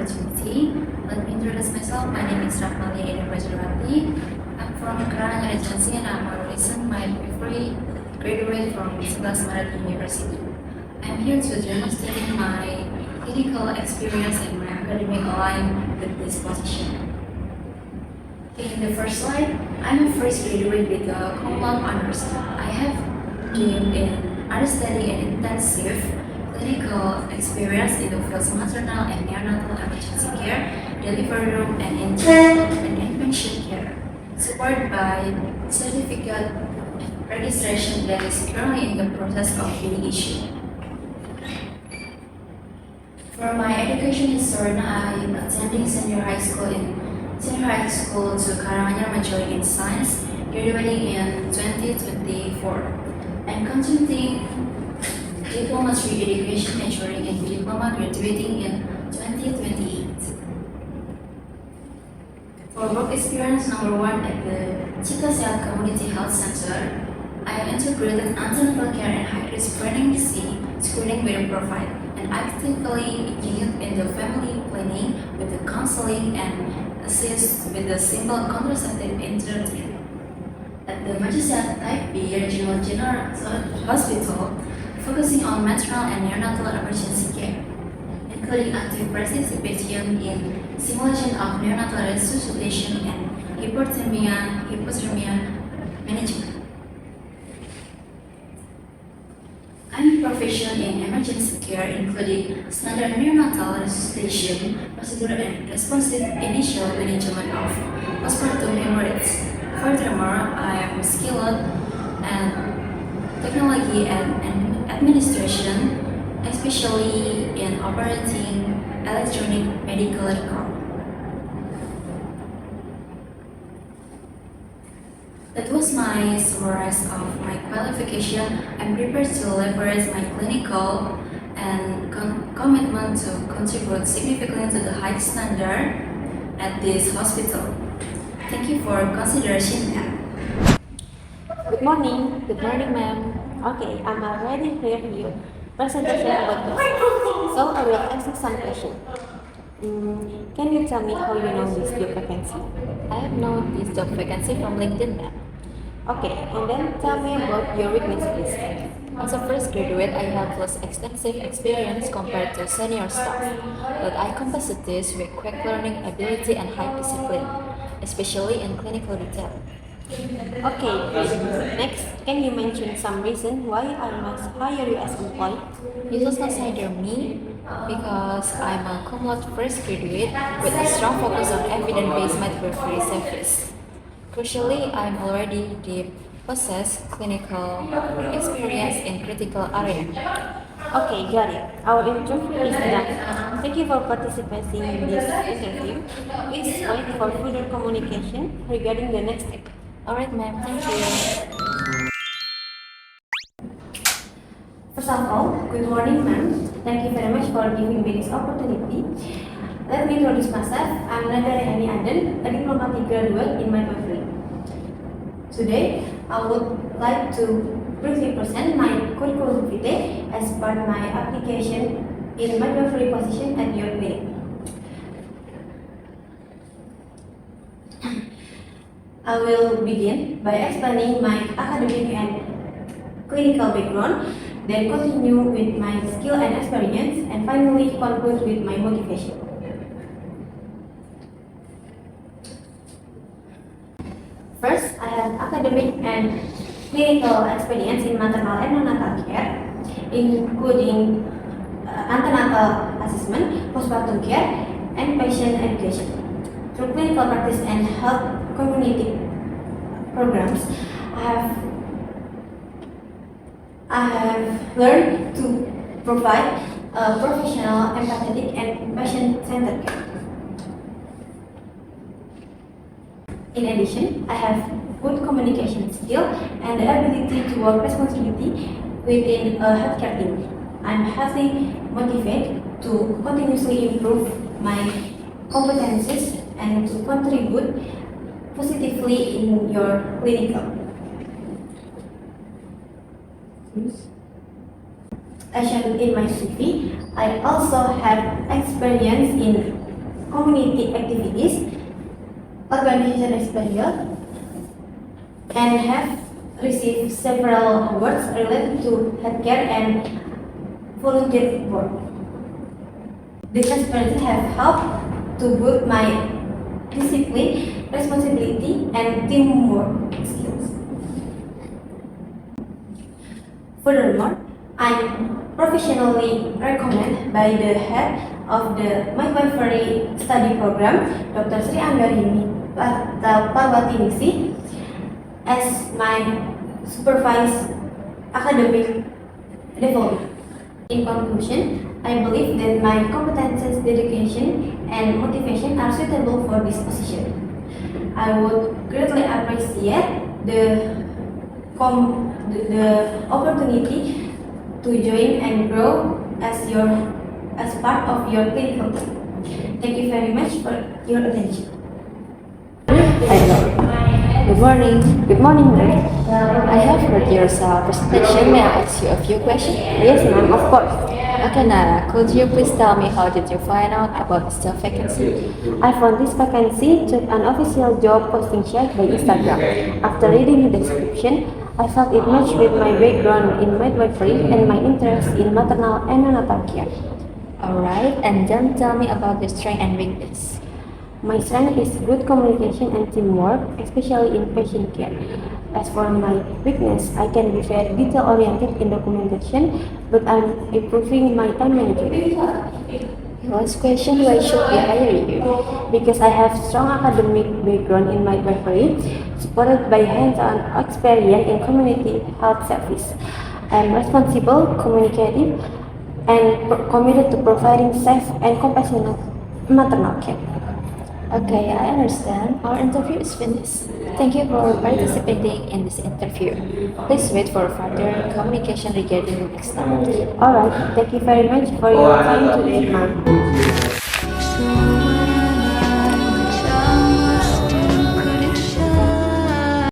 opportunity. Let me introduce myself. My name is Rahmalia Ida Bajrawati. I'm from Karanganyar Agency and I'm a recent midwifery graduate from 11 Maret University. I'm here to demonstrate my clinical experience and my academic align with this position. In the first slide, I'm a first graduate with a cum laude honors. I have gained in understudy and intensive clinical experience in the fields of maternal and neonatal emergency care, delivery room, and inpatient care, supported by certificate registration that is currently in the process of being issued. For my education history, I am attending senior high school to Karanganyar majoring in science, graduating in 2024, and continuing diploma-3 education majoring in diploma, graduating in 2028. For work experience number 1 at the Cita Sehat Community Health Center, I have integrated antenatal care and high-risk pregnancy screening with a profile and actively engaged in the family planning with the counseling and assist with the simple contraceptive intervention. At the Majestad Type B Regional General Hospital, focusing on maternal and neonatal emergency care, including active participation in simulation of neonatal resuscitation and hypothermia management. I'm proficient in emergency care, including standard neonatal resuscitation procedure and responsive initial management of postpartum hemorrhage. Furthermore, I am skilled in technology and administration, especially in operating electronic medical record. That was my summary of my qualification. I'm prepared to leverage my clinical and commitment to contribute significantly to the high standard at this hospital. Thank you for consideration, ma'am. Good morning, ma'am. Okay, I'm already here for you. Presentation about this. So I will ask you some questions. Can you tell me how you know this job vacancy? I have known this job vacancy from LinkedIn, ma'am. Okay, and then tell me about your weakness, please. As a fresh graduate, I have less extensive experience compared to senior staff, but I compensate this with quick learning ability and high discipline, especially in clinical detail. Okay, next, can you mention some reason why I must hire you as employee? You should consider me because I'm a cum laude fresh graduate with a strong focus on evidence-based midwifery service. Crucially, I'm already possess clinical experience in critical area. Okay, got it. Our interview is done. Thank you for participating in this interview. Please wait for further communication regarding the next step. Alright, ma'am. Thank you. First of all, good morning, ma'am. Thank you very much for giving me this opportunity. Let me introduce myself. I'm Nadia Rehani Aden, a diplomatic graduate in midwifery. Today, I would like to briefly present my curriculum vitae as part of my application in midwifery position at your clinic. I will begin by explaining my academic and clinical background, then continue with my skill and experience, and finally conclude with my motivation. First, I have academic and clinical experience in maternal and neonatal care, including antenatal assessment, postpartum care, and patient education. Through clinical practice and health community programs, I have learned to provide professional, empathetic, and patient-centered care. In addition, I have good communication skill and the ability to work responsibly within a healthcare team. I'm highly motivated to continuously improve my competencies and to contribute positively in your clinical. As shown in my CV, I also have experience in community activities, organization experience, and have received several awards related to healthcare and volunteer work. These experiences have helped to build my discipline, responsibility, and teamwork skills. Furthermore, I'm professionally recommended by the head of the midwifery study program, Dr. Sri Anggarini Parwatinisi, as my supervised academic development. In conclusion, I believe that my competences, dedication, and motivation are suitable for this position. I would greatly appreciate the opportunity to join and grow as part of your clinical team. Thank you very much for your attention. Hello. Good morning. Good morning, ma'am. I have heard your presentation. May I ask you a few questions? Yes, ma'am, of course. Okay, Nara, could you please tell me how did you find out about the vacancy? I found this vacancy through an official job posting shared by Instagram. After reading the description, I felt it matched with my background in midwifery and my interest in maternal and neonatal care. Alright, and then tell me about your strength and weakness. My strength is good communication and teamwork, especially in patient care. As for my weakness, I can be very detail-oriented in documentation, but I'm improving my time management. Last question, why should we hire you? Because I have strong academic background in midwifery, supported by hands-on experience in community health service. I am responsible, communicative, and committed to providing safe and compassionate maternal care. Okay, I understand. Our interview is finished. Thank you for participating in this interview. Please wait for further communication regarding the next time. Alright, thank you very much for your time today, ma'am.